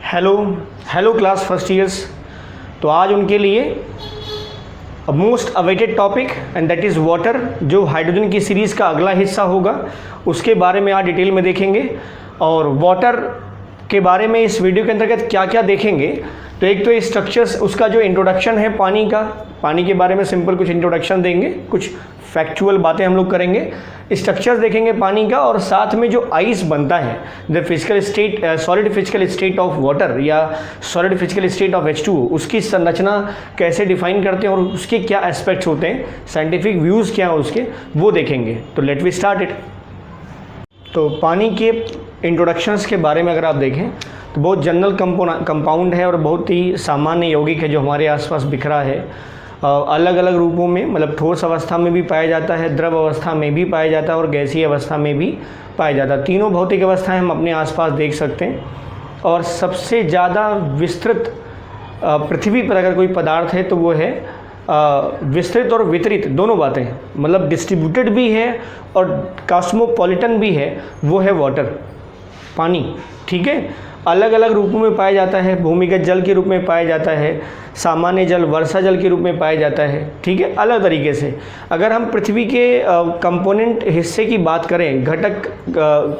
Hello hello class first years. तो आज उनके लिए most awaited topic and that is water, जो हाइड्रोजन की सीरीज़ का अगला हिस्सा होगा, उसके बारे में आज डिटेल में देखेंगे। और वाटर के बारे में इस वीडियो के अंतर्गत क्या क्या देखेंगे, तो एक तो स्ट्रक्चर्स, उसका जो इंट्रोडक्शन है पानी के बारे में सिंपल कुछ इंट्रोडक्शन देंगे, कुछ फैक्चुअल बातें हम लोग करेंगे, स्ट्रक्चर्स देखेंगे पानी का, और साथ में जो आइस बनता है, the physical state, solid physical state of water या solid physical state of H2O, उसकी संरचना कैसे डिफाइन करते हैं और उसके क्या एस्पेक्ट्स होते हैं, साइंटिफिक व्यूज़ क्या हैं उसके, वो देखेंगे। तो लेट वी स्टार्ट इट। तो पानी के इंट्रोडक्शंस के बारे में अगर आप देखें तो बहुत जनरल कंपाउंड है और बहुत ही सामान्य यौगिक है जो हमारे आसपास बिखरा है। अलग अलग रूपों में, मतलब ठोस अवस्था में भी पाया जाता है, द्रव अवस्था में भी पाया जाता है और गैसीय अवस्था में भी पाया जाता है। तीनों भौतिक अवस्थाएं हम अपने आसपास देख सकते हैं। और सबसे ज़्यादा विस्तृत पृथ्वी पर अगर कोई पदार्थ है तो वो है विस्तृत और वितरित, दोनों बातें, मतलब डिस्ट्रीब्यूटेड भी है और कॉस्मोपॉलिटन भी है, वो है वाटर, पानी। ठीक है, अलग अलग रूपों में पाया जाता है। भूमिगत जल के रूप में पाया जाता है, सामान्य जल, वर्षा जल के रूप में पाया जाता है। ठीक है, अलग तरीके से। अगर हम पृथ्वी के कंपोनेंट हिस्से की बात करें, घटक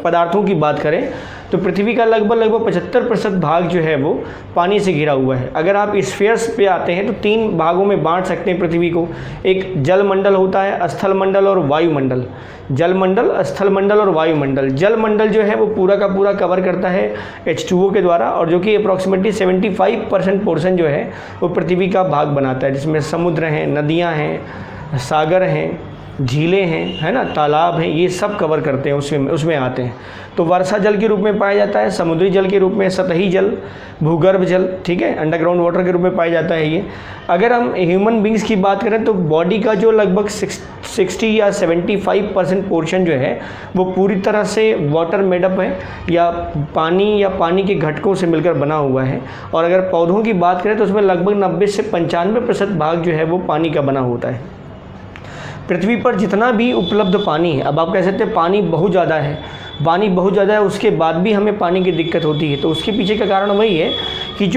पदार्थों की बात करें, तो पृथ्वी का लगभग 75% भाग जो है वो पानी से घिरा हुआ है। अगर आप स्फीयर्स पे आते हैं तो 3 भागों में बांट सकते हैं पृथ्वी को। एक जल मंडल होता है, स्थल मंडल और वायुमंडल। जल मंडल, स्थल मंडल और वायुमंडल। जल मंडल जो है वो पूरा का पूरा कवर करता है H2O के द्वारा, और जो कि अप्रॉक्सीमेटली 75% पोर्शन जो है वो पृथ्वी का भाग बनाता है, जिसमें समुद्र हैं, नदियाँ हैं, सागर हैं, झीलें हैं, है ना, तालाब हैं, ये सब कवर करते हैं, उसमें आते हैं। तो वर्षा जल के रूप में पाया जाता है, समुद्री जल के रूप में, सतही जल, भूगर्भ जल, ठीक है, अंडरग्राउंड वाटर के रूप में पाया जाता है ये। अगर हम ह्यूमन बींग्स की बात करें तो बॉडी का जो लगभग 60 या 75% पोर्शन जो है वो पूरी तरह से वाटर मेडअप है, या पानी के घटकों से मिलकर बना हुआ है। और अगर पौधों की बात करें तो उसमें लगभग 90 से 95% भाग जो है वो पानी का बना होता है। पृथ्वी पर जितना भी उपलब्ध पानी है, अब आप कह सकते हैं पानी बहुत ज़्यादा है, उसके बाद भी हमें पानी की दिक्कत होती है। तो उसके पीछे का कारण वही है कि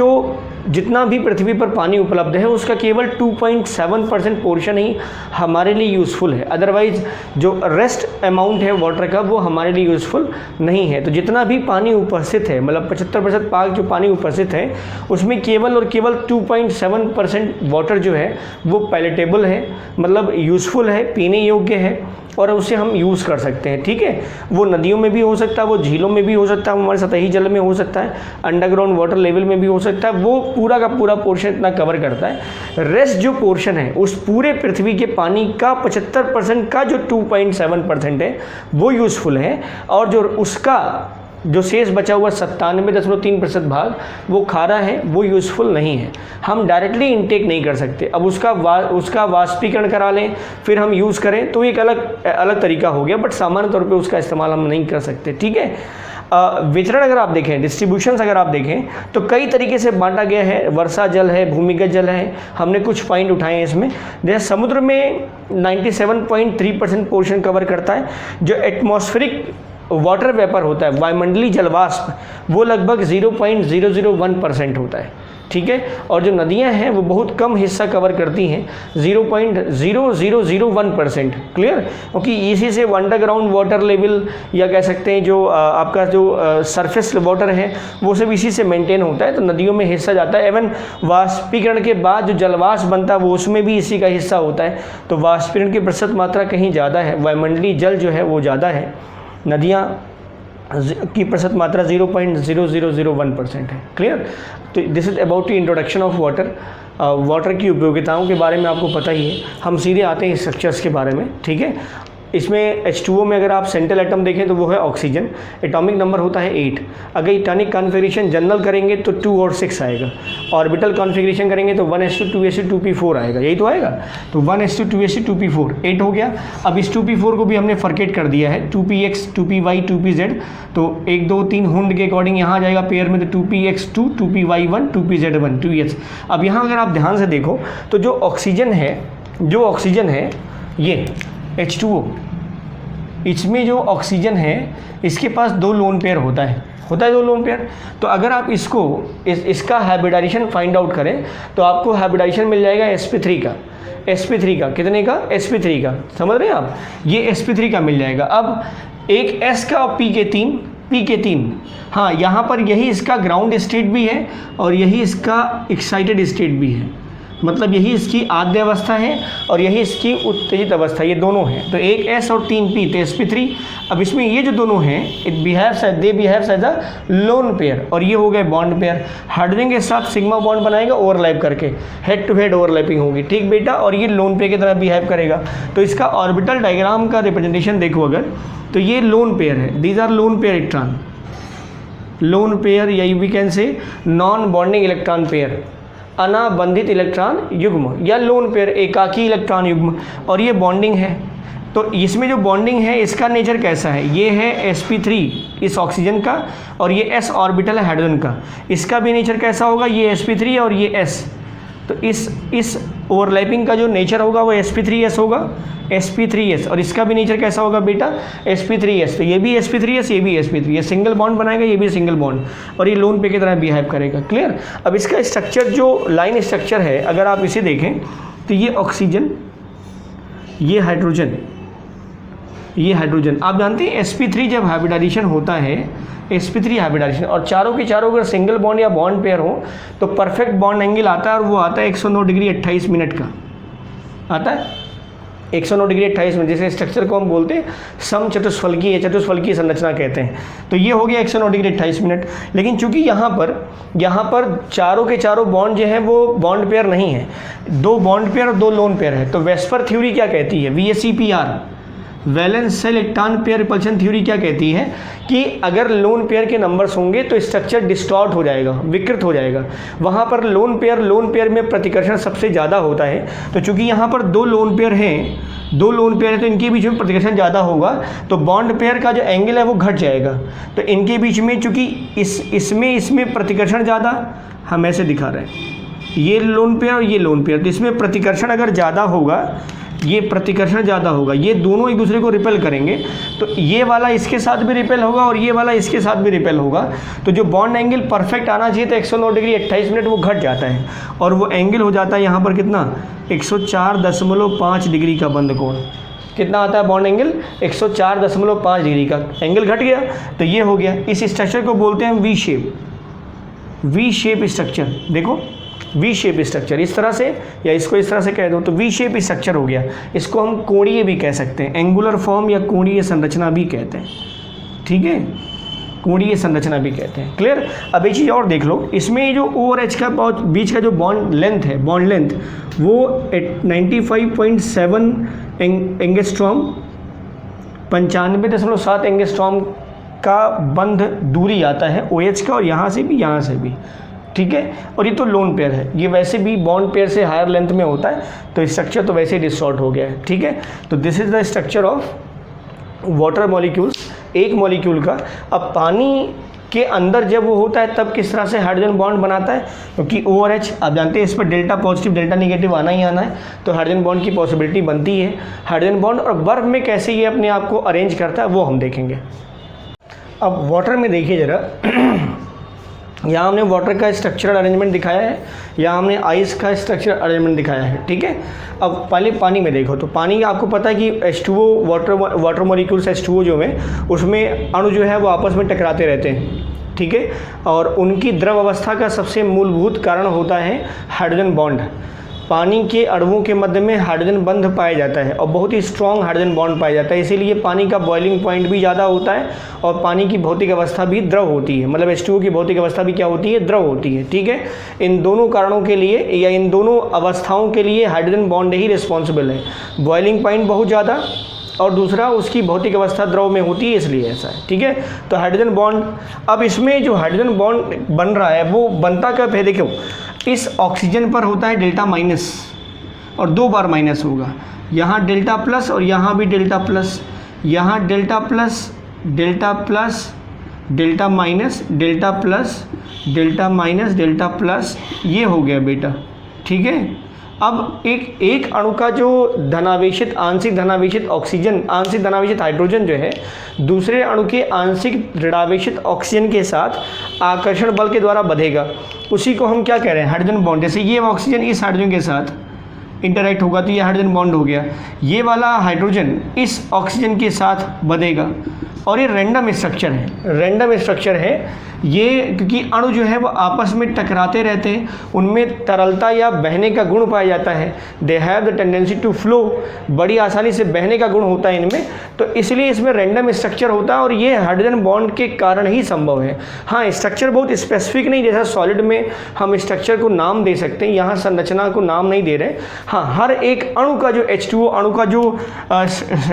जितना भी पृथ्वी पर पानी उपलब्ध है उसका केवल 2.7% पोर्शन ही हमारे लिए यूज़फुल है। अदरवाइज़ जो रेस्ट अमाउंट है वाटर का वो हमारे लिए यूज़फुल नहीं है। तो जितना भी पानी उपस्थित है, मतलब 75% भाग जो पानी उपस्थित है, उसमें केवल और केवल 2.7% वाटर जो है वो पैलेटेबल है, मतलब यूज़फुल है, पीने योग्य है और उसे हम यूज़ कर सकते हैं। ठीक है, वो नदियों में भी हो सकता है, वो झीलों में भी हो सकता है, हमारे सतही जल में हो सकता है, अंडरग्राउंड वाटर लेवल में भी हो सकता है। वो पूरा का पूरा पोर्शन इतना कवर करता है। रेस्ट जो पोर्शन है उस पूरे पृथ्वी के पानी का 75% का जो 2.7% है वो यूज़फुल है, और जो शेष बचा हुआ 97.3% भाग वो खारा है, वो यूज़फुल नहीं है, हम डायरेक्टली इनटेक नहीं कर सकते। अब उसका वाष्पीकरण करा लें फिर हम यूज़ करें तो एक अलग तरीका हो गया, बट सामान्य तौर पे उसका इस्तेमाल हम नहीं कर सकते। ठीक है, वितरण अगर आप देखें, डिस्ट्रीब्यूशंस अगर आप देखें तो कई तरीके से बांटा गया है। वर्षा जल है, भूमिगत जल है, हमने कुछ पॉइंट उठाए हैं इसमें। जैसे समुद्र में 97.3% पोर्शन कवर करता है। जो एटमॉस्फेरिक वाटर वेपर होता है, वायुमंडलीय जलवाष्प, वो लगभग 0.001% होता है। ठीक है, और जो नदियां हैं वो बहुत कम हिस्सा कवर करती हैं, 0.0001%। क्लियर, क्योंकि इसी से अंडरग्राउंड वाटर लेवल, या कह सकते हैं जो आपका जो सरफेस वाटर है वो सब इसी से मेंटेन होता है। तो नदियों में हिस्सा जाता है। एवं वाष्पीकरण के बाद जो जलवाष्प बनता है वो उसमें भी इसी का हिस्सा होता है। तो वाष्पीकरण की प्रतिशत मात्रा कहीं ज़्यादा है, वायुमंडलीय जल जो है वो ज़्यादा है, नदियाँ की प्रतिशत मात्रा 0.0001% है। क्लियर, तो this is about the introduction of water. Water की उपयोगिताओं के बारे में आपको पता ही है। हम सीधे आते हैं स्ट्रक्चर्स के बारे में। ठीक है, इसमें H2O में अगर आप सेंट्रल एटम देखें तो वो है ऑक्सीजन, एटॉमिक नंबर होता है 8। अगर इलेक्ट्रॉनिक कॉन्फ़िगरेशन जनरल करेंगे तो 2 और 6 आएगा, ऑर्बिटल कॉन्फ़िगरेशन करेंगे तो 1s2 आएगा, यही तो आएगा। तो 1s2 8 हो गया। अब इस 2p4 को भी हमने फर्केट कर दिया है, 2px 2py 2pz। तो 1 2 3 हुंड के अकॉर्डिंग यहाँ आ जाएगा पेयर में, तो 2px2 2py1 2pz1 2s। अब यहाँ अगर आप ध्यान से देखो तो जो ऑक्सीजन है ये H2O, इसमें जो ऑक्सीजन है इसके पास 2 लोन पेयर होता है 2 लोन पेयर। तो अगर आप इसका हाइब्रिडाइजेशन फाइंड आउट करें तो आपको हाइब्रिडाइजेशन मिल जाएगा sp3 का कितने का, sp3 का, समझ रहे हैं आप, ये sp3 का मिल जाएगा। अब एक s का और p के 3, हाँ यहाँ पर यही इसका ग्राउंड स्टेट भी है और यही इसका एक्साइटेड स्टेट भी है, मतलब यही इसकी आद्य अवस्था है और यही इसकी उत्तेजित अवस्था, ये दोनों हैं। तो एक S और 3 P, तो sp3। अब इसमें ये जो दोनों हैं they behaves as a lone pair, और ये हो गए बॉन्ड पेयर। हाइड्रोजन के साथ सिग्मा बॉन्ड बनाएगा ओवरलैप करके, हेड टू हेड ओवरलैपिंग होगी, ठीक बेटा, और ये लोन पेयर की तरह बिहेव करेगा। तो इसका ऑर्बिटल डायग्राम का रिप्रेजेंटेशन देखो अगर, तो ये लोन पेयर है, these are lone pair electron, lone pair, या we can say non bonding electron pair, अनाबंधित इलेक्ट्रॉन युग्म, या लोन पेयर एकाकी इलेक्ट्रॉन युग्म, और ये बॉन्डिंग है। तो इसमें जो बॉन्डिंग है इसका नेचर कैसा है, ये है sp3 इस ऑक्सीजन का, और ये s ऑर्बिटल है हाइड्रोजन का, इसका भी नेचर कैसा होगा, ये sp3 और ये s। तो इस ओवरलैपिंग का जो नेचर होगा वो sp3s होगा, sp3s, और इसका भी नेचर कैसा होगा बेटा, sp3s। तो ये भी sp3s, ये भी sp3, ये सिंगल बॉन्ड बनाएगा, ये भी सिंगल बॉन्ड, और ये लोन पे की तरह बिहेव करेगा। क्लियर। अब इसका स्ट्रक्चर जो लाइन स्ट्रक्चर है अगर आप इसे देखें तो ये ऑक्सीजन, ये हाइड्रोजन, ये हाइड्रोजन। आप जानते हैं sp3 जब हाइब्रिडाइजेशन होता है, sp3 हाइब्रिडाइजेशन, और चारों के चारों अगर सिंगल बॉन्ड या बॉन्ड पेयर हो तो परफेक्ट बॉन्ड एंगल आता है, और वो आता है 109 डिग्री 28 मिनट का आता है, 109 डिग्री 28 मिनट। जैसे स्ट्रक्चर को हम बोलते हैं समचतुष्फलकीय, चतुष्फलकीय संरचना कहते हैं। तो ये हो गया 109 डिग्री 28 मिनट। लेकिन चूंकि यहाँ पर चारों के चारों बॉन्ड जो है वो बॉन्ड पेयर नहीं है, 2 बॉन्ड पेयर और 2 लोन पेयर है। तो वेस्पर थ्योरी क्या कहती है, VSEPR, valence shell electron pair repulsion theory क्या कहती है कि अगर लोन पेयर के नंबर्स होंगे तो स्ट्रक्चर डिस्टॉर्ट हो जाएगा, विकृत हो जाएगा। वहाँ पर लोन पेयर में प्रतिकर्षण सबसे ज़्यादा होता है। तो चूंकि यहाँ पर 2 लोन पेयर हैं, 2 लोन पेयर है, तो इनके बीच में प्रतिकर्षण ज़्यादा होगा, तो बॉन्ड पेयर का जो एंगल है वो घट जाएगा। तो इनके बीच में चूँकि इसमें प्रतिकर्षण ज़्यादा, हम ऐसे दिखा रहे हैं, ये लोन पेयर और ये लोन पेयर, तो इसमें प्रतिकर्षण अगर ज़्यादा होगा, ये प्रतिकर्षण ज़्यादा होगा, ये दोनों एक दूसरे को रिपेल करेंगे, तो ये वाला इसके साथ भी रिपेल होगा और ये वाला इसके साथ भी रिपेल होगा। तो जो बॉन्ड एंगल परफेक्ट आना चाहिए था 109 डिग्री 28 मिनट, वो घट जाता है, और वो एंगल हो जाता है यहाँ पर कितना, 104.5 डिग्री का बंद कोण। कितना आता है बॉन्ड एंगल, 104.5 डिग्री का एंगल घट गया, तो ये हो गया। इस स्ट्रक्चर को बोलते हैं वी शेप स्ट्रक्चर। देखो वी शेप स्ट्रक्चर इस तरह से, या इसको इस तरह से कह दो तो वी शेप स्ट्रक्चर हो गया। इसको हम कोणीय भी कह सकते हैं, एंगुलर फॉर्म या कोणीय संरचना भी कहते हैं, ठीक है, कोणीय संरचना भी कहते हैं। क्लियर। अब एक चीज़ और देख लो, इसमें जो ओ और एच का बीच का जो बॉन्ड लेंथ है, बॉन्ड लेंथ वो 95.7 एंगस्ट्रॉम, 95.7 एंगस्ट्रॉम का बंध दूरी आता है ओ एच का, और यहाँ से भी, ठीक है। और ये तो लोन पेयर है, ये वैसे भी बॉन्ड पेयर से हायर लेंथ में होता है, तो स्ट्रक्चर तो वैसे ही डिस्टॉर्ट हो गया है, ठीक है। तो this is the structure of water molecules, एक मॉलिक्यूल का। अब पानी के अंदर जब वो होता है तब किस तरह से हाइड्रोजन बॉन्ड बनाता है, क्योंकि ओ और एच आप जानते हैं इस पर डेल्टा पॉजिटिव डेल्टा नेगेटिव आना ही आना है, तो हाइड्रोजन बॉन्ड की पॉसिबिलिटी बनती है। हाइड्रोजन बॉन्ड और बर्फ में कैसे ये अपने आप को अरेंज करता है वो हम देखेंगे। अब वाटर में देखिए ज़रा, यहाँ हमने वाटर का स्ट्रक्चरल अरेंजमेंट दिखाया है, यहाँ हमने आइस का स्ट्रक्चरल अरेंजमेंट दिखाया है, ठीक है। अब पहले पानी में देखो, तो पानी आपको पता है कि H2O वाटर मॉलिक्यूल्स H2O जो है उसमें अणु जो है वो आपस में टकराते रहते हैं, ठीक है, और उनकी द्रव अवस्था का सबसे मूलभूत कारण होता है हाइड्रोजन बॉन्ड। पानी के अणुओं के मध्य में हाइड्रोजन बंध पाया जाता है और बहुत ही स्ट्रॉन्ग हाइड्रोजन बॉन्ड पाया जाता है, इसीलिए पानी का बॉइलिंग पॉइंट भी ज़्यादा होता है और पानी की भौतिक अवस्था भी द्रव होती है, मतलब H2O की भौतिक अवस्था भी क्या होती है, द्रव होती है, ठीक है। इन दोनों कारणों के लिए या इन दोनों अवस्थाओं के लिए हाइड्रोजन बॉन्ड ही रिस्पॉन्सिबल है, बॉइलिंग पॉइंट बहुत ज़्यादा और दूसरा उसकी भौतिक अवस्था द्रव में होती है, इसलिए ऐसा है, ठीक है। तो हाइड्रोजन बॉन्ड, अब इसमें जो हाइड्रोजन बॉन्ड बन रहा है वो बनता कब है, देखो इस ऑक्सीजन पर होता है डेल्टा माइनस और 2 बार माइनस होगा, यहाँ डेल्टा प्लस और यहाँ भी डेल्टा प्लस, यहाँ delta plus delta plus delta minus delta plus delta minus delta plus, ये हो गया बेटा, ठीक है। अब एक अणु का जो धनावेशित आंशिक धनावेशित ऑक्सीजन आंशिक धनावेशित हाइड्रोजन जो है दूसरे अणु के आंशिक ऋणावेशित ऑक्सीजन के साथ आकर्षण बल के द्वारा बंधेगा, उसी को हम क्या कह रहे हैं, हाइड्रोजन बॉन्ड। जैसे ये ऑक्सीजन इस हाइड्रोजन के साथ इंटरैक्ट होगा तो ये हाइड्रोजन बॉन्ड हो गया, ये वाला हाइड्रोजन इस ऑक्सीजन के साथ बंधेगा और ये रैंडम स्ट्रक्चर है ये, क्योंकि अणु जो है वो आपस में टकराते रहते हैं, उनमें तरलता या बहने का गुण पाया जाता है। They have the tendency to flow, बड़ी आसानी से बहने का गुण होता है इनमें, तो इसलिए इसमें रैंडम स्ट्रक्चर होता है और ये हाइड्रोजन बॉन्ड के कारण ही संभव है। हाँ, स्ट्रक्चर बहुत स्पेसिफिक नहीं, जैसा सॉलिड में हम स्ट्रक्चर को नाम दे सकते हैं, यहाँ संरचना को नाम नहीं दे रहे। हाँ, हर एक अणु का जो H2O अणु का जो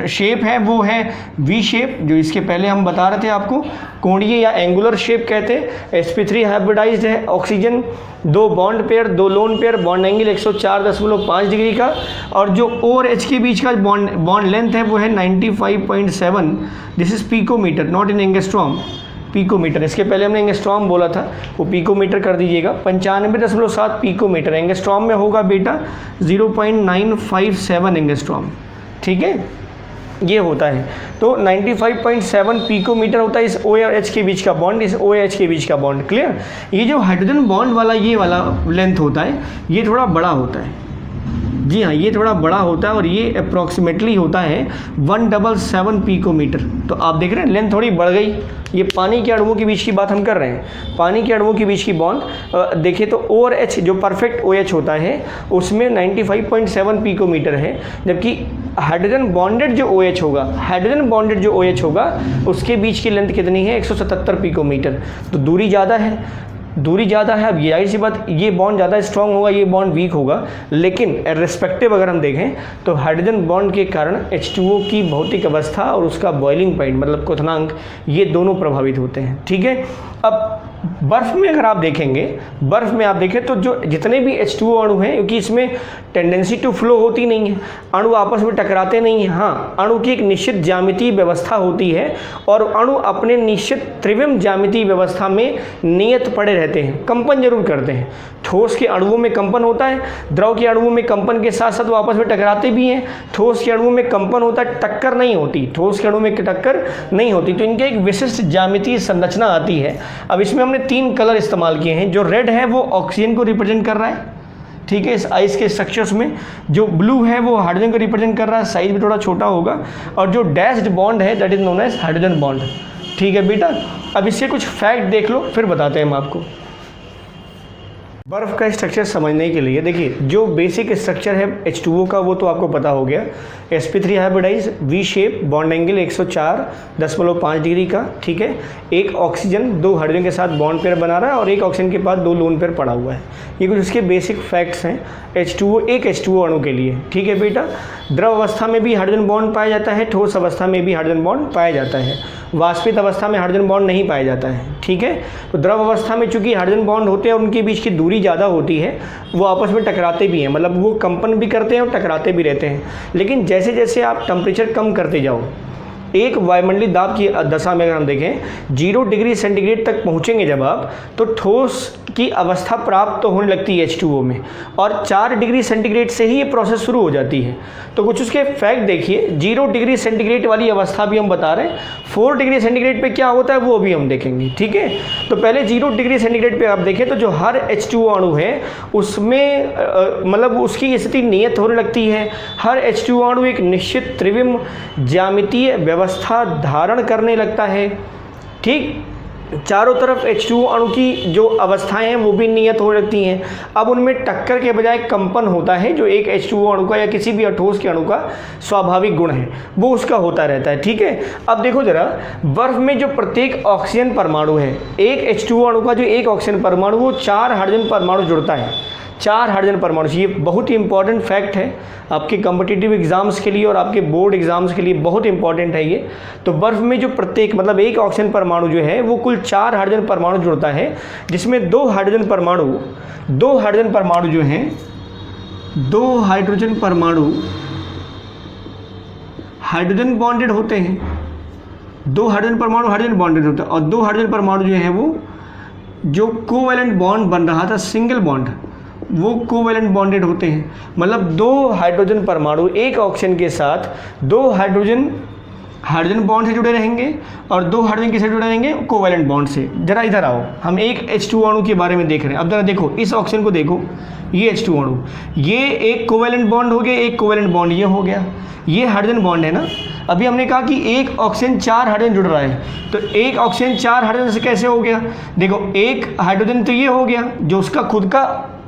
शेप है वो है वी शेप, जो इसके पहले हम बता रहे थे आपको, कोणीय या एंगुलर शेप कहते हैं। sp3 हाइब्रिडाइज्ड है, oxygen 2 bond pair 2 lone pair, bond angle 104.5 degree का, और जो O और H के बीच का बॉन्ड लेंथ है वो है 95.7। This is picometer, not in angstrom, picometer. इसके पहले हमने एंगस्ट्रॉम बोला था, वो पिकोमीटर कर दीजिएगा। 95.7 पिकोमीटर, एंगस्ट्रॉम में होगा बेटा 0.957 एंगस्ट्रॉम, ठीक है, ये होता है। तो 95.7 पिकोमीटर होता है इस O और H के बीच का बॉन्ड, इस O H के बीच का बॉन्ड, क्लियर। ये जो हाइड्रोजन बॉन्ड वाला ये वाला लेंथ होता है ये थोड़ा बड़ा होता है, जी हाँ, ये थोड़ा बड़ा होता है और ये अप्रॉक्सीमेटली होता है 177 पिकोमीटर। तो आप देख रहे हैं लेंथ थोड़ी बढ़ गई। ये पानी के अणुओं के बीच की बात हम कर रहे हैं, पानी के अणुओं के बीच की बॉन्ड देखिए तो O और H जो परफेक्ट OH होता है उसमें 95.7 पिकोमीटर है, जबकि हाइड्रोजन बॉन्डेड जो OH होगा, हाइड्रोजन बॉन्डेड जो OH होगा उसके बीच की लेंथ कितनी है, 177 पिकोमीटर। तो दूरी ज़्यादा है, दूरी ज़्यादा है। अब ये जाहिर सी बात, ये बॉन्ड ज़्यादा स्ट्रॉन्ग होगा, ये बॉन्ड वीक होगा, लेकिन रिस्पेक्टिव अगर हम देखें तो हाइड्रोजन बॉन्ड के कारण H2O की भौतिक अवस्था और उसका बॉइलिंग पॉइंट मतलब क्वथनांक, ये दोनों प्रभावित होते हैं, ठीक है। अब बर्फ़ में अगर आप देखेंगे, बर्फ़ में आप देखें तो जो जितने भी H2O अणु हैं, क्योंकि इसमें टेंडेंसी टू फ्लो होती नहीं है, अणु आपस में टकराते नहीं हैं। हाँ, अणु की एक निश्चित ज्यामितीय व्यवस्था होती है और अणु अपने निश्चित त्रिविम ज्यामितीय व्यवस्था में नियत पड़े रहते हैं, कंपन जरूर करते हैं। ठोस के अणुओं में कंपन होता है, द्रव के अणुओं में कंपन के साथ साथ वो आपस में टकराते भी हैं। ठोस के अणुओं में कंपन होता है, टक्कर नहीं होती, ठोस के अणुओं में टक्कर नहीं होती। तो इनके एक विशिष्ट ज्यामितीय संरचना आती है। अब इसमें हमने 3 कलर इस्तेमाल किए हैं। जो रेड है वो ऑक्सीजन को रिप्रेजेंट कर रहा है, ठीक है, इस आइस के स्ट्रक्चर्स में। जो ब्लू है वो हाइड्रोजन को रिप्रेजेंट कर रहा है, साइज भी थोड़ा छोटा होगा। और जो डैश्ड बॉन्ड है that is known as hydrogen bond, ठीक है बेटा। अब इससे कुछ फैक्ट देख लो, फिर बताते हैं हम आपको। बर्फ़ का स्ट्रक्चर समझने के लिए देखिए, जो बेसिक स्ट्रक्चर है H2O का वो तो आपको पता हो गया। sp3 hybridize, V shape, bond angle 104.5 degree का, ठीक है। एक ऑक्सीजन 2 हाइड्रोजन के साथ बॉन्ड पेयर बना रहा है और एक ऑक्सीजन के पास 2 लोन पेयर पड़ा हुआ है। ये कुछ इसके बेसिक फैक्ट्स हैं H2O, एक H2O अणु के लिए, ठीक है बेटा। द्रव अवस्था में भी हाइड्रोजन बॉन्ड पाया जाता है, ठोस अवस्था में भी हाइड्रोजन बॉन्ड पाया जाता है, वाष्पित अवस्था में हाइड्रोजन बॉन्ड नहीं पाया जाता है, ठीक है। तो द्रव अवस्था में चूंकि हाइड्रोजन बॉन्ड होते हैं और उनके बीच की दूरी ज़्यादा होती है, वो आपस में टकराते भी हैं, मतलब वो कंपन भी करते हैं और टकराते भी रहते हैं। लेकिन जैसे जैसे आप टेम्परेचर कम करते जाओ, एक वायुमंडलीय दाब की दशा में अगर हम देखें 0 डिग्री सेंटीग्रेड तक पहुंचेंगे जब आप, तो ठोस की अवस्था प्राप्त तो होने लगती है H2O में, और 4 डिग्री सेंटीग्रेड से ही ये प्रोसेस शुरू हो जाती है। तो कुछ उसके फैक्ट देखिए। 0 डिग्री सेंटीग्रेड वाली अवस्था भी हम बता रहे हैं, 4 डिग्री सेंटीग्रेड पे क्या होता है वो भी हम देखेंगे, ठीक है। तो पहले 0 डिग्री सेंटीग्रेड पे आप देखें तो जो हर H2O अणु है उसमें मतलब उसकी स्थिति नियत होने लगती है। हर H2O अणु एक निश्चित त्रिविम ज्यामितीय व्यवस्था धारण करने लगता है, ठीक। चारों तरफ H2O अणु की जो अवस्थाएं हैं वो भी नियत हो लगती हैं। अब उनमें टक्कर के बजाय कंपन होता है, जो एक H2O अणु का या किसी भी ठोस के अणु का स्वाभाविक गुण है वो उसका होता रहता है, ठीक है। अब देखो जरा, बर्फ में जो प्रत्येक ऑक्सीजन परमाणु है, एक H2O अणु का जो एक ऑक्सीजन परमाणु, वो 4 हाइड्रोजन परमाणु जुड़ता है, 4 हाइड्रोजन परमाणु। ये बहुत ही इंपॉर्टेंट फैक्ट है आपके कॉम्पिटिटिव एग्जाम्स के लिए और आपके बोर्ड एग्जाम्स के लिए बहुत इंपॉर्टेंट है ये। तो बर्फ़ में जो प्रत्येक मतलब एक ऑक्सीजन परमाणु जो है वो कुल 4 हाइड्रोजन परमाणु जुड़ता है, जिसमें 2 हाइड्रोजन परमाणु जो हैं, 2 हाइड्रोजन परमाणु हाइड्रोजन बॉन्डेड होते हैं, 2 हाइड्रोजन परमाणु हाइड्रोजन बॉन्डेड होता है, और 2 हाइड्रोजन परमाणु जो है वो जो कोवैलेंट बॉन्ड बन रहा था, सिंगल बॉन्ड, वो कोवैलेंट बॉन्डेड होते हैं, मतलब दो हाइड्रोजन परमाणु एक ऑक्सीजन के साथ दो हाइड्रोजन बॉन्ड से जुड़े रहेंगे और दो हाइड्रोजन किससे जुड़े रहेंगे, कोवैलेंट बॉन्ड से। जरा इधर आओ, हम एक H2 अणु के बारे में देख रहे हैं। अब जरा देखो इस ऑक्सीजन को देखो, ये H2 अणु, ये एक कोवैलेंट बॉन्ड हो गया, एक कोवैलेंट बॉन्ड ये हो गया, ये हाइड्रोजन बॉन्ड है ना। अभी हमने कहा कि एक ऑक्सीजन 4 हाइड्रोजन जुड़ रहा है, तो एक ऑक्सीजन 4 हाइड्रोजन से कैसे हो गया, देखो एक हाइड्रोजन तो ये हो गया जो उसका खुद का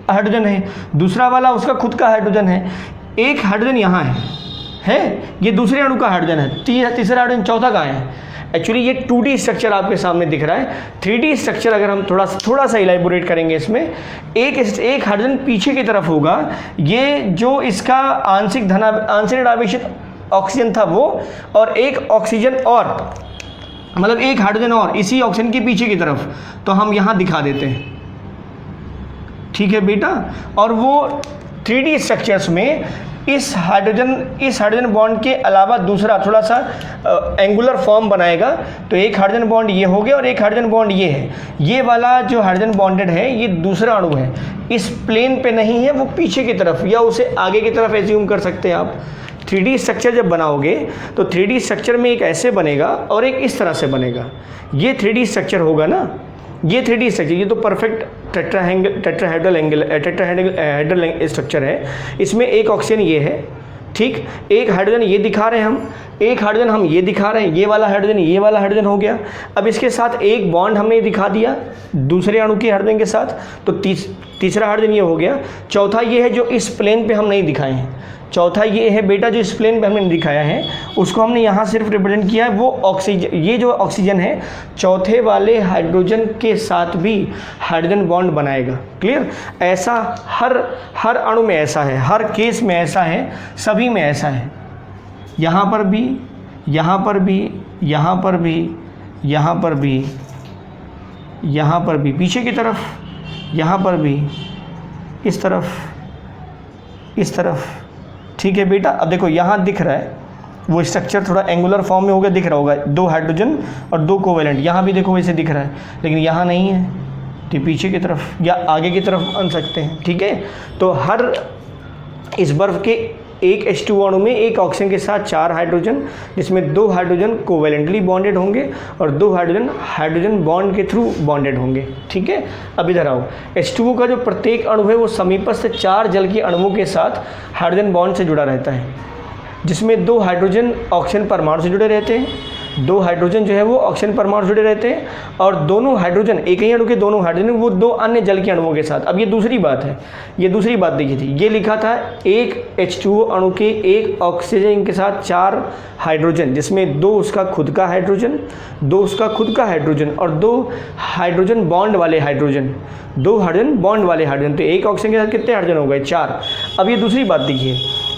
हाइड्रोजन है, दूसरा वाला उसका खुद का हाइड्रोजन है, एक हाइड्रोजन यहाँ है, ये दूसरे अणु का हाइड्रोजन है, तीसरा हाइड्रोजन चौथा कहाँ है। एक्चुअली ये 2D स्ट्रक्चर आपके सामने दिख रहा है। 3D स्ट्रक्चर अगर हम थोड़ा सा इलेबोरेट करेंगे इसमें, एक हाइड्रोजन पीछे की तरफ होगा, ये जो इसका आंशिक ऋणावेशित ऑक्सीजन था वो, और एक ऑक्सीजन और मतलब एक हाइड्रोजन और इसी ऑक्सीजन के पीछे की तरफ, तो हम यहाँ दिखा देते हैं, ठीक है बेटा। और वो 3D स्ट्रक्चर्स में इस हाइड्रोजन बॉन्ड के अलावा दूसरा थोड़ा सा एंगुलर फॉर्म बनाएगा, तो एक हाइड्रोजन बॉन्ड ये हो गया और एक हाइड्रोजन बॉन्ड ये है। ये वाला जो हाइड्रोजन बॉन्डेड है ये दूसरा अणु है, इस प्लेन पे नहीं है, वो पीछे की तरफ या उसे आगे की तरफ एज्यूम कर सकते हैं आप। 3D स्ट्रक्चर जब बनाओगे तो 3D स्ट्रक्चर में एक ऐसे बनेगा और एक इस तरह से बनेगा। ये 3D स्ट्रक्चर होगा ना, ये 3D स्ट्रक्चर, ये तो परफेक्ट टेट्राहेड्रल स्ट्रक्चर है। इसमें एक ऑक्सीजन ये है, ठीक, एक हाइड्रोजन ये दिखा रहे हैं हम, एक हाइड्रोजन हम ये दिखा रहे हैं, ये वाला हाइड्रोजन हो गया। अब इसके साथ एक बॉन्ड हमने दिखा दिया दूसरे अणु के हाइड्रोजन के साथ, तो तीसरा हाइड्रोजन ये हो गया। चौथा ये है जो इस प्लेन पे हम नहीं दिखाए हैं, चौथा ये है बेटा जो इस प्लेन पे हमने दिखाया है, उसको हमने यहाँ सिर्फ रिप्रेजेंट किया है। वो ऑक्सीजन, ये जो ऑक्सीजन है चौथे वाले हाइड्रोजन के साथ भी हाइड्रोजन बॉन्ड बनाएगा। क्लियर? ऐसा हर अणु में ऐसा है, हर केस में ऐसा है, सभी में ऐसा है। यहाँ पर भी, यहाँ पर भी, यहाँ पर भी, यहाँ पर भी, यहाँ पर भी, पीछे की तरफ, यहाँ पर भी, इस तरफ, इस तरफ, ठीक है बेटा। अब देखो यहाँ दिख रहा है वो स्ट्रक्चर थोड़ा एंगुलर फॉर्म में हो गया, दिख रहा होगा, दो हाइड्रोजन और दो कोवैलेंट, यहाँ भी देखो वैसे दिख रहा है, लेकिन यहाँ नहीं है, तो पीछे की तरफ या आगे की तरफ बन सकते हैं, ठीक है। तो हर इस बर्फ के एक H2 अणु में एक ऑक्सीजन के साथ 4 हाइड्रोजन, जिसमें 2 हाइड्रोजन कोवैलेंटली बॉन्डेड होंगे और 2 हाइड्रोजन बॉन्ड के थ्रू बॉन्डेड होंगे, ठीक है। अब इधर आओ, H2O का जो प्रत्येक अणु है वो समीपस्थ 4 जल के अणुओं के साथ हाइड्रोजन बॉन्ड से जुड़ा रहता है, जिसमें 2 हाइड्रोजन ऑक्सीजन परमाणु से जुड़े रहते हैं, 2 हाइड्रोजन जो है वो ऑक्सीजन परमाणु जुड़े रहते हैं, और दोनों हाइड्रोजन, एक ही अणु के दोनों हाइड्रोजन वो 2 अन्य जल के अणुओं के साथ। अब ये दूसरी बात है, ये दूसरी बात देखी थी, ये लिखा था एक H2O अणु के एक ऑक्सीजन के साथ 4 हाइड्रोजन, जिसमें 2 उसका खुद का हाइड्रोजन, 2 उसका खुद का हाइड्रोजन और 2 हाइड्रोजन बॉन्ड वाले हाइड्रोजन, 2 हाइड्रोजन बॉन्ड वाले हाइड्रोजन। तो एक ऑक्सीजन के साथ कितने हाइड्रोजन हो गए? 4। अब ये दूसरी बात देखिए,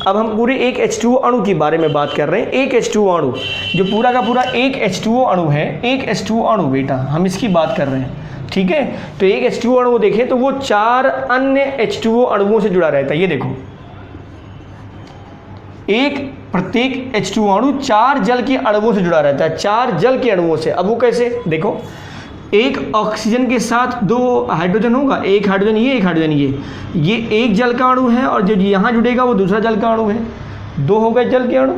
अब हम पूरे एक H2O अणु के बारे में बात कर रहे हैं। एक H2O अणु जो पूरा का पूरा एक H2O अणु है, एक H2O अणु बेटा हम इसकी बात कर रहे हैं, ठीक है। तो एक H2O अणु देखें तो वो 4 अन्य H2O अणुओं से जुड़ा रहता है। ये देखो, एक प्रत्येक H2O अणु 4 जल के अणुओं से जुड़ा रहता है, 4 जल के अणुओं से। अब वो कैसे? देखो, एक ऑक्सीजन के साथ 2 हाइड्रोजन होगा, एक हाइड्रोजन ये, एक हाइड्रोजन ये एक जल का अणु है, और जो यहाँ जुड़ेगा वो दूसरा जल का अणु है, 2 हो गए जल के अणु।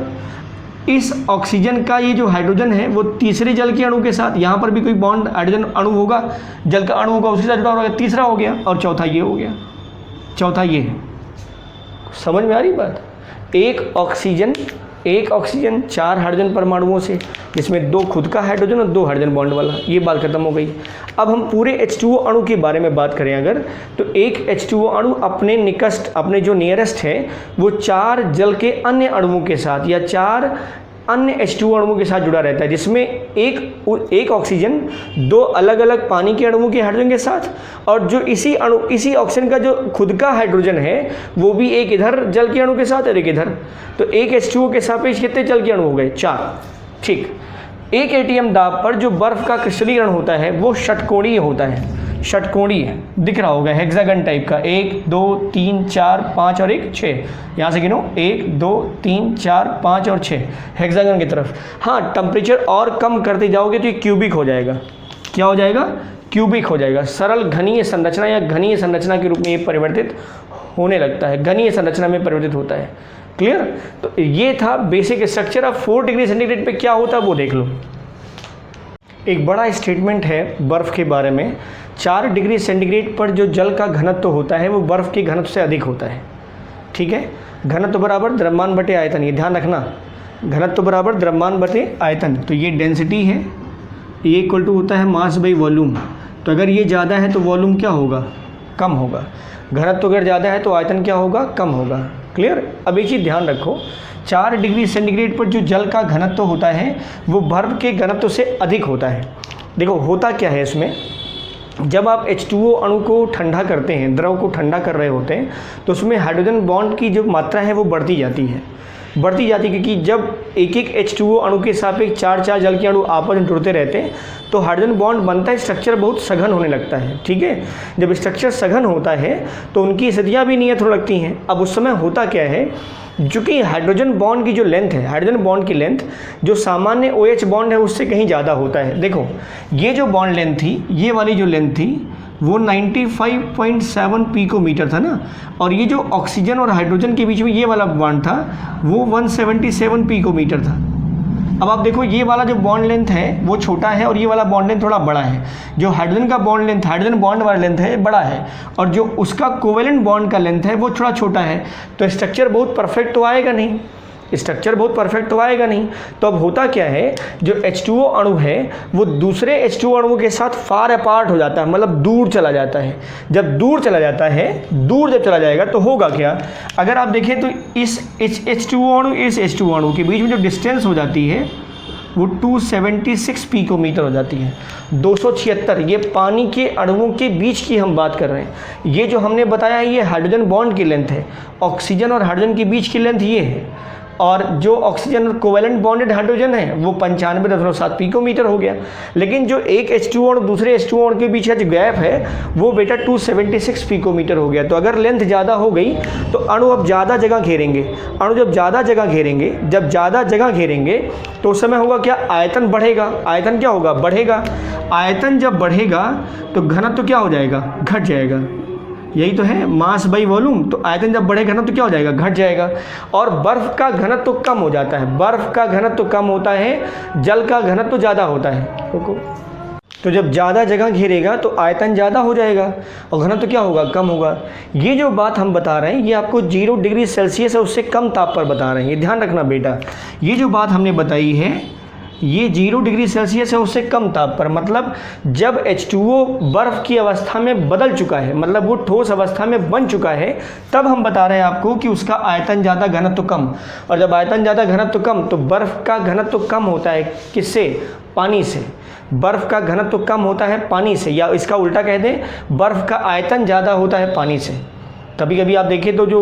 इस ऑक्सीजन का ये जो हाइड्रोजन है वो तीसरे जल के अणु के साथ, यहाँ पर भी कोई बॉन्ड हाइड्रोजन अणु होगा, जल का अणु होगा, उसके साथ जुड़ा होगा, तीसरा हो गया, और चौथा ये हो गया, चौथा ये है। समझ में आ रही बात? एक ऑक्सीजन 4 हाइड्रोजन परमाणुओं से, जिसमें 2 खुद का हाइड्रोजन और 2 हाइड्रोजन बॉन्ड वाला। ये बात खत्म हो गई। अब हम पूरे H2O अणु के बारे में बात करें अगर, तो एक H2O अणु अपने निकटस्थ, अपने जो नियरेस्ट है वो 4 जल के अन्य अणुओं के साथ या 4 अन्य H2O अणुओं के साथ जुड़ा रहता है, जिसमें एक ऑक्सीजन 2 अलग अलग पानी के अणुओं के हाइड्रोजन के साथ, और जो इसी ऑक्सीजन का जो खुद का हाइड्रोजन है वो भी एक इधर जल के अणु के साथ और एक इधर। तो एक H2O के सापेक्ष कितने जल के अणु हो गए? 4। ठीक। एक ATM दाब पर जो बर्फ का क्रिस्टलीकरण होता है वो षटकोणीय होता है, षटकोणीय दिख रहा होगा, हेक्सागन टाइप का, 1 2 3 4 5 और 1 6। यहाँ से गिनो, 1 2 3 4 5 और 6 हेक्सागन की तरफ। हाँ, टेम्परेचर और कम करते जाओगे तो ये क्यूबिक हो जाएगा। क्या हो जाएगा? क्यूबिक हो जाएगा, सरल घनीय संरचना या घनीय संरचना के रूप में ये परिवर्तित होने लगता है, घनीय संरचना में परिवर्तित होता है। क्लियर? तो ये था बेसिक स्ट्रक्चर। अब 4 डिग्री सेंटीग्रेड पे क्या होता है वो देख लो। एक बड़ा स्टेटमेंट है बर्फ़ के बारे में, 4 डिग्री सेंटीग्रेड पर जो जल का घनत्व होता है वो बर्फ़ के घनत्व से अधिक होता है। ठीक है, घनत्व बराबर द्रव्यमान बटे आयतन, ये ध्यान रखना, घनत्व बराबर द्रव्यमान बटे आयतन। तो ये डेंसिटी है, ये इक्वल टू होता है मास बाई वॉल्यूम। तो अगर ये ज़्यादा है तो वॉल्यूम क्या होगा? कम होगा। घनत्व अगर ज़्यादा है तो आयतन क्या होगा? कम होगा। क्लियर? अब एक चीज़ ध्यान रखो, 4 डिग्री सेंटीग्रेड पर जो जल का घनत्व होता है वो बर्फ़ के घनत्व से अधिक होता है। देखो होता क्या है इसमें, जब आप H2O अणु को ठंडा करते हैं, द्रव को ठंडा कर रहे होते हैं, तो उसमें हाइड्रोजन बॉन्ड की जो मात्रा है वो बढ़ती जाती है, क्योंकि जब एक एक H2O अणु के सापेक्ष 4 जल के अणु आपस में जुड़ते रहते हैं तो हाइड्रोजन बॉन्ड बनता है, स्ट्रक्चर बहुत सघन होने लगता है। ठीक है, जब स्ट्रक्चर सघन होता है तो उनकी स्थितियाँ भी नियत होने लगती हैं। अब उस समय होता क्या है, चूँकि हाइड्रोजन बॉन्ड की जो लेंथ है, हाइड्रोजन बॉन्ड की लेंथ जो सामान्य OH बॉन्ड है उससे कहीं ज़्यादा होता है। देखो ये जो बॉन्ड लेंथ थी, ये वाली जो लेंथ थी वो 95.7 पिकोमीटर था ना, और ये जो ऑक्सीजन और हाइड्रोजन के बीच में ये वाला बॉन्ड था वो 177 पिकोमीटर था। अब आप देखो ये वाला जो बॉन्ड लेंथ है वो छोटा है और ये वाला बॉन्ड लेंथ थोड़ा बड़ा है। जो हाइड्रोजन का बॉन्ड लेंथ, हाइड्रोजन बॉन्ड वाला लेंथ है बड़ा है, और जो उसका कोवेलेंट बॉन्ड का लेंथ है वो थोड़ा छोटा है। तो स्ट्रक्चर बहुत परफेक्ट तो आएगा नहीं, स्ट्रक्चर बहुत परफेक्ट तो आएगा नहीं। तो अब होता क्या है, जो H2O अणु है वो दूसरे H2O अणुओं के साथ फार अपार्ट हो जाता है, मतलब दूर चला जाता है। जब दूर चला जाता है, दूर जब चला जाएगा तो होगा क्या, अगर आप देखें तो इस H2O अणु इस H2O अणु के बीच में जो डिस्टेंस हो जाती है वो 276 पिकोमीटर हो जाती है। 276, ये पानी के अणुओं के बीच की हम बात कर रहे हैं। ये जो हमने बताया है ये हाइड्रोजन बॉन्ड की लेंथ है, ऑक्सीजन और हाइड्रोजन के बीच की लेंथ ये है, और जो ऑक्सीजन और कोवेलेंट बॉन्डेड हाइड्रोजन है वो 95.7 पिकोमीटर हो गया। लेकिन जो एक H2O और दूसरे H2O और के बीच का जो गैप है वो बेटा 276 पिकोमीटर हो गया। तो अगर लेंथ ज़्यादा हो गई तो अणु अब ज़्यादा जगह घेरेंगे। अणु जब ज़्यादा जगह घेरेंगे तो उस समय होगा क्या, आयतन बढ़ेगा। आयतन क्या होगा, बढ़ेगा। आयतन जब बढ़ेगा तो घनत्व क्या हो जाएगा, घट जाएगा। यही तो है मास बाई वॉल्यूम। तो आयतन जब बढ़ेगा ना तो क्या हो जाएगा, घट जाएगा। और बर्फ़ का घनत्व तो कम हो जाता है, बर्फ़ का घनत्व तो कम होता है, जल का घनत्व तो ज़्यादा होता है। तो जब ज़्यादा जगह घेरेगा तो आयतन ज़्यादा हो जाएगा और घनत्व तो क्या होगा, कम होगा। ये जो बात हम बता रहे हैं ये आपको 0 डिग्री सेल्सियस है उससे कम ताप पर बता रहे हैं, ये ध्यान रखना बेटा। ये जो बात हमने बताई है ये 0 डिग्री सेल्सियस है उससे कम ताप पर, मतलब जब H2O बर्फ़ की अवस्था में बदल चुका है, मतलब वो ठोस अवस्था में बन चुका है, तब हम बता रहे हैं आपको कि उसका आयतन ज़्यादा घनत्व कम। और जब आयतन ज़्यादा घनत्व कम तो बर्फ़ का घनत्व कम होता है, किससे, पानी से। बर्फ़ का घनत्व कम होता है पानी से, या इसका उल्टा कह दें बर्फ़ का आयतन ज़्यादा होता है पानी से। कभी कभी आप देखिए तो जो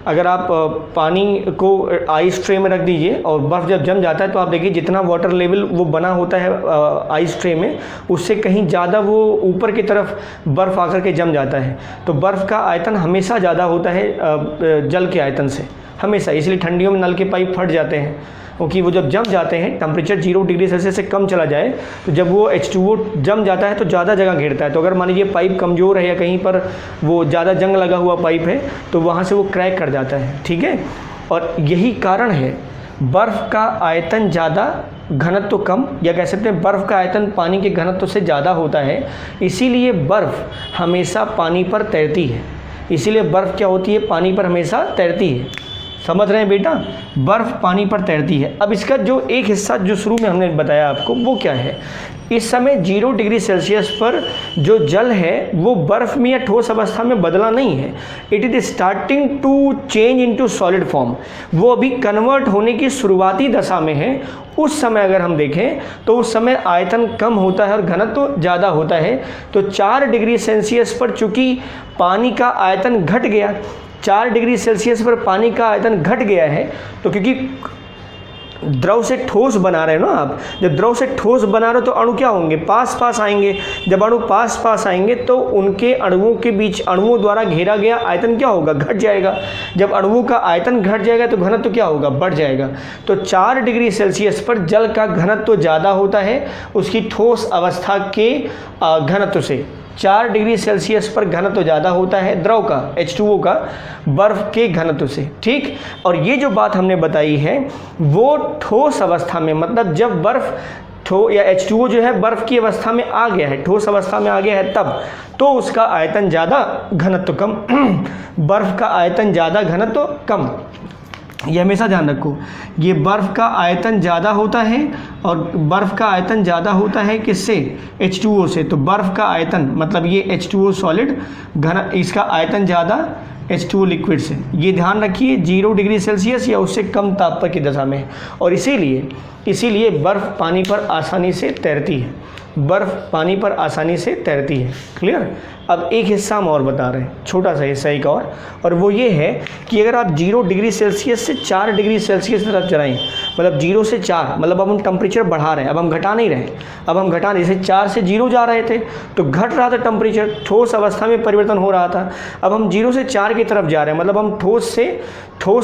अगर आप पानी को आइस ट्रे में रख दीजिए और बर्फ़ जब जम जाता है तो आप देखिए जितना वाटर लेवल वो बना होता है आइस ट्रे में उससे कहीं ज़्यादा वो ऊपर की तरफ बर्फ़ आकर के जम जाता है। तो बर्फ़ का आयतन हमेशा ज़्यादा होता है जल के आयतन से, हमेशा। इसलिए ठंडियों में नल के पाइप फट जाते हैं, क्योंकि वो जब जम जाते हैं, टेम्परेचर 0 डिग्री सेल्सियस से कम चला जाए तो जब वो H2O जम जाता है तो ज़्यादा जगह घेरता है। तो अगर मान लीजिए पाइप कमज़ोर है या कहीं पर वो ज़्यादा जंग लगा हुआ पाइप है तो वहाँ से वो क्रैक कर जाता है। ठीक है, और यही कारण है बर्फ़ का आयतन ज़्यादा घनत्व कम, या कह सकते हैं बर्फ़ का आयतन पानी के घनत्व से ज़्यादा होता है। इसीलिए बर्फ़ हमेशा पानी पर तैरती है, इसीलिए बर्फ़ क्या होती है, पानी पर हमेशा तैरती है। समझ रहे हैं बेटा, बर्फ़ पानी पर तैरती है। अब इसका जो एक हिस्सा जो शुरू में हमने बताया आपको वो क्या है, इस समय 0 डिग्री सेल्सियस पर जो जल है वो बर्फ़ में या ठोस अवस्था में बदला नहीं है, it is starting to change into solid form. वो अभी कन्वर्ट होने की शुरुआती दशा में है। उस समय अगर हम देखें तो उस समय आयतन कम होता है और घनत्व ज़्यादा होता है। तो 4 डिग्री सेल्सियस पर चूँकि पानी का आयतन घट गया, 4 डिग्री सेल्सियस पर पानी का आयतन घट गया है, तो क्योंकि द्रव से ठोस बना रहे हो ना आप, जब द्रव से ठोस बना रहे हो तो अणु क्या होंगे, पास पास आएंगे। जब अणु पास पास आएंगे तो उनके अणुओं के बीच अणुओं द्वारा घेरा गया आयतन क्या होगा, घट जाएगा। जब अणुओं का आयतन घट जाएगा तो घनत्व क्या होगा, बढ़ जाएगा। तो 4 डिग्री सेल्सियस पर जल का घनत्व ज़्यादा होता है उसकी ठोस अवस्था के घनत्व से। 4 डिग्री सेल्सियस पर घनत्व ज़्यादा होता है द्रव का, H2O का, बर्फ़ के घनत्व से। ठीक, और ये जो बात हमने बताई है वो ठोस अवस्था में, मतलब जब बर्फ़ या H2O जो है बर्फ़ की अवस्था में आ गया है, ठोस अवस्था में आ गया है, तब तो उसका आयतन ज़्यादा घनत्व कम बर्फ़ का आयतन ज़्यादा घनत्व कम। ये हमेशा ध्यान रखो, ये बर्फ़ का आयतन ज़्यादा होता है और बर्फ़ का आयतन ज़्यादा होता है किससे, H2O से। तो बर्फ़ का आयतन मतलब ये H2O सॉलिड घन, इसका आयतन ज़्यादा H2O लिक्विड से। ये ध्यान रखिए 0 डिग्री सेल्सियस या उससे कम तापमान की दशा में। और इसीलिए बर्फ़ पानी पर आसानी से तैरती है, बर्फ़ पानी पर आसानी से तैरती है। क्लियर। अब एक हिस्सा हम और बता रहे हैं, छोटा सा हिस्सा एक और वो ये है कि अगर आप 0 डिग्री सेल्सियस से 4 डिग्री सेल्सियस की तरफ चलाएं, मतलब 0 से 4, मतलब अब हम टेम्परेचर बढ़ा रहे हैं, अब हम घटा नहीं रहे, अब हम घटा नहीं, जैसे 4 से 0 जा रहे थे तो घट रहा था टेम्परेचर, ठोस अवस्था में परिवर्तन हो रहा था। अब हम 0 से 4 की तरफ जा रहे हैं, मतलब हम ठोस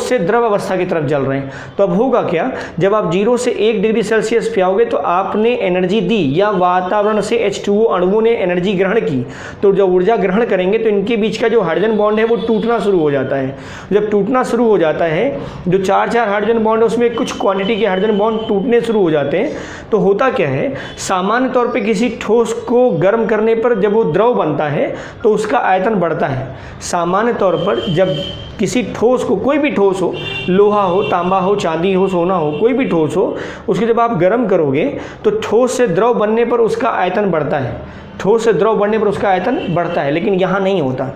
से द्रव अवस्था की तरफ चल रहे हैं। तो अब होगा क्या, जब आप 0 से 1 डिग्री सेल्सियस पे आओगे तो आपने एनर्जी दी या वातावरण से H2O अणुओं ने एनर्जी ग्रहण की। तो जब ऊर्जा ग्रहण करेंगे तो इनके बीच का जो हाइड्रोजन बॉन्ड है वो टूटना शुरू हो जाता है। जब टूटना शुरू हो जाता है, जो 4 हाइड्रोजन बॉन्ड है उसमें कुछ क्वांटिटी के हाइड्रोजन बॉन्ड टूटने शुरू हो जाते हैं। तो होता क्या है, सामान्य तौर पे किसी ठोस को गर्म करने पर जब वो द्रव बनता है तो उसका आयतन बढ़ता है। सामान्य तौर पर जब किसी ठोस को, कोई भी ठोस हो, लोहा हो, तांबा हो, चांदी हो, सोना हो, कोई भी ठोस हो, उसको जब आप गर्म करोगे तो ठोस से द्रव बनने पर उसका आयतन बढ़ता है, ठोस से द्रव बनने पर उसका आयतन बढ़ता है। लेकिन यहाँ नहीं होता,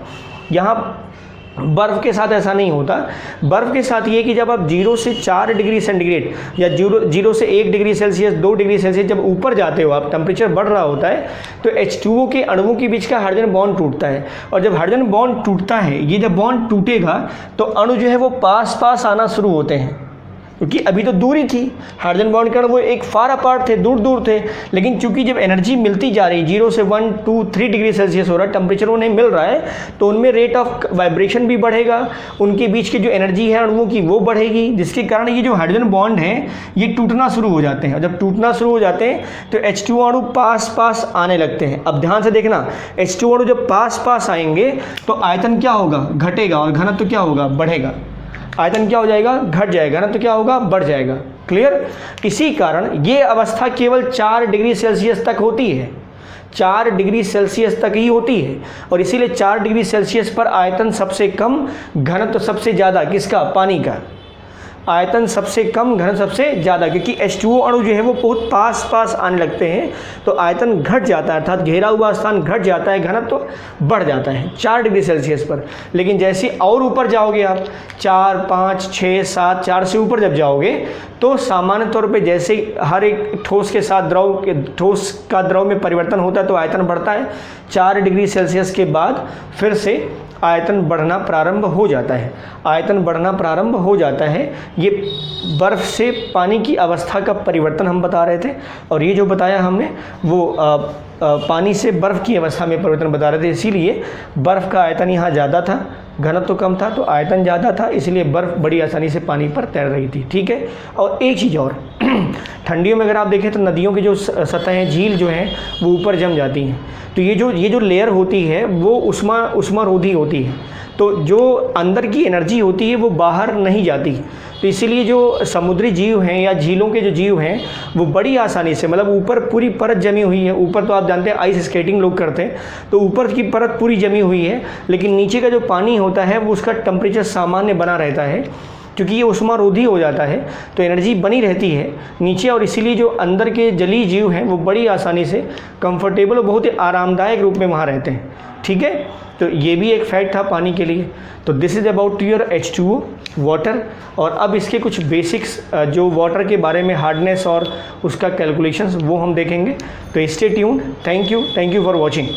यहाँ बर्फ़ के साथ ऐसा नहीं होता। बर्फ़ के साथ ये कि जब आप 0 से 4 डिग्री सेंटीग्रेड या 0 से 1 डिग्री सेल्सियस, 2 डिग्री सेल्सियस जब ऊपर जाते हो आप, टेम्परेचर बढ़ रहा होता है, तो H2O के अणुओं के बीच का हाइड्रोजन बॉन्ड टूटता है। और जब हाइड्रोजन बॉन्ड टूटता है, ये जब बॉन्ड टूटेगा तो अणु जो है वो पास पास आना शुरू होते हैं, क्योंकि अभी तो दूरी थी, हाइड्रोजन बॉन्ड के वो एक फार अपार्ट थे, दूर दूर थे। लेकिन चूंकि जब एनर्जी मिलती जा रही, 0 से 1, 2, 3 डिग्री सेल्सियस हो रहा है, टेम्परेचर उन्हें मिल रहा है, तो उनमें रेट ऑफ वाइब्रेशन भी बढ़ेगा, उनके बीच की जो एनर्जी है अणुओं की वो बढ़ेगी, जिसके कारण ये जो हाइड्रोजन बॉन्ड है ये टूटना शुरू हो जाते हैं। और जब टूटना शुरू हो जाते हैं तो H2O अणु पास पास आने लगते हैं। अब ध्यान से देखना, H2O अणु जब पास पास आएंगे तो आयतन क्या होगा, घटेगा, और घनत्व क्या होगा, बढ़ेगा। आयतन क्या हो जाएगा, घट जाएगा ना, तो क्या होगा, बढ़ जाएगा। क्लियर। इसी कारण ये अवस्था केवल 4 डिग्री सेल्सियस तक होती है, 4 डिग्री सेल्सियस तक ही होती है। और इसीलिए 4 डिग्री सेल्सियस पर आयतन सबसे कम, घनत्व सबसे ज़्यादा, किसका, पानी का। आयतन सबसे कम, घनत्व सबसे ज़्यादा, क्योंकि H2O अणु जो है वो बहुत पास पास आने लगते हैं तो आयतन घट जाता है, अर्थात घेरा हुआ स्थान घट जाता है, घनत्व तो बढ़ जाता है 4 डिग्री सेल्सियस पर। लेकिन जैसे और ऊपर जाओगे आप, 4, 5, 6, 7, 4 से ऊपर जब जाओगे तो सामान्य तौर पे जैसे हर एक ठोस के साथ ठोस का द्रव में परिवर्तन होता है तो आयतन बढ़ता है। 4 डिग्री सेल्सियस के बाद फिर से आयतन बढ़ना प्रारंभ हो जाता है, आयतन बढ़ना प्रारंभ हो जाता है। ये बर्फ़ से पानी की अवस्था का परिवर्तन हम बता रहे थे, और ये जो बताया हमने वो पानी से बर्फ़ की अवस्था में परिवर्तन बता रहे थे। इसीलिए बर्फ़ का आयतन यहाँ ज़्यादा था, घनत्व तो कम था, तो आयतन ज़्यादा था, इसलिए बर्फ़ बड़ी आसानी से पानी पर तैर रही थी। ठीक है। और एक चीज़ और, ठंडियों में अगर आप देखें तो नदियों की जो सतहें, झील जो हैं वो ऊपर जम जाती हैं, तो ये जो लेयर होती है वो उष्मारोधी होती है, तो जो अंदर की एनर्जी होती है वो बाहर नहीं जाती। तो इसीलिए जो समुद्री जीव हैं या झीलों के जो जीव हैं वो बड़ी आसानी से, मतलब ऊपर पूरी परत जमी हुई है, ऊपर तो आप जानते हैं आइस स्केटिंग लोग करते हैं, तो ऊपर की परत पूरी जमी हुई है, लेकिन नीचे का जो पानी होता है वो उसका टेम्परेचर सामान्य बना रहता है, क्योंकि ये उष्मारोधी हो जाता है तो एनर्जी बनी रहती है नीचे। और इसीलिए जो अंदर के जलीय जीव हैं वो बड़ी आसानी से कंफर्टेबल और बहुत ही आरामदायक रूप में वहाँ रहते हैं। ठीक है, तो ये भी एक फैक्ट था पानी के लिए। तो this is about your H2O water. और अब इसके कुछ बेसिक्स जो वाटर के बारे में हार्डनेस और उसका कैलकुलेशंस वो हम देखेंगे। तो stay tuned. Thank you for watching.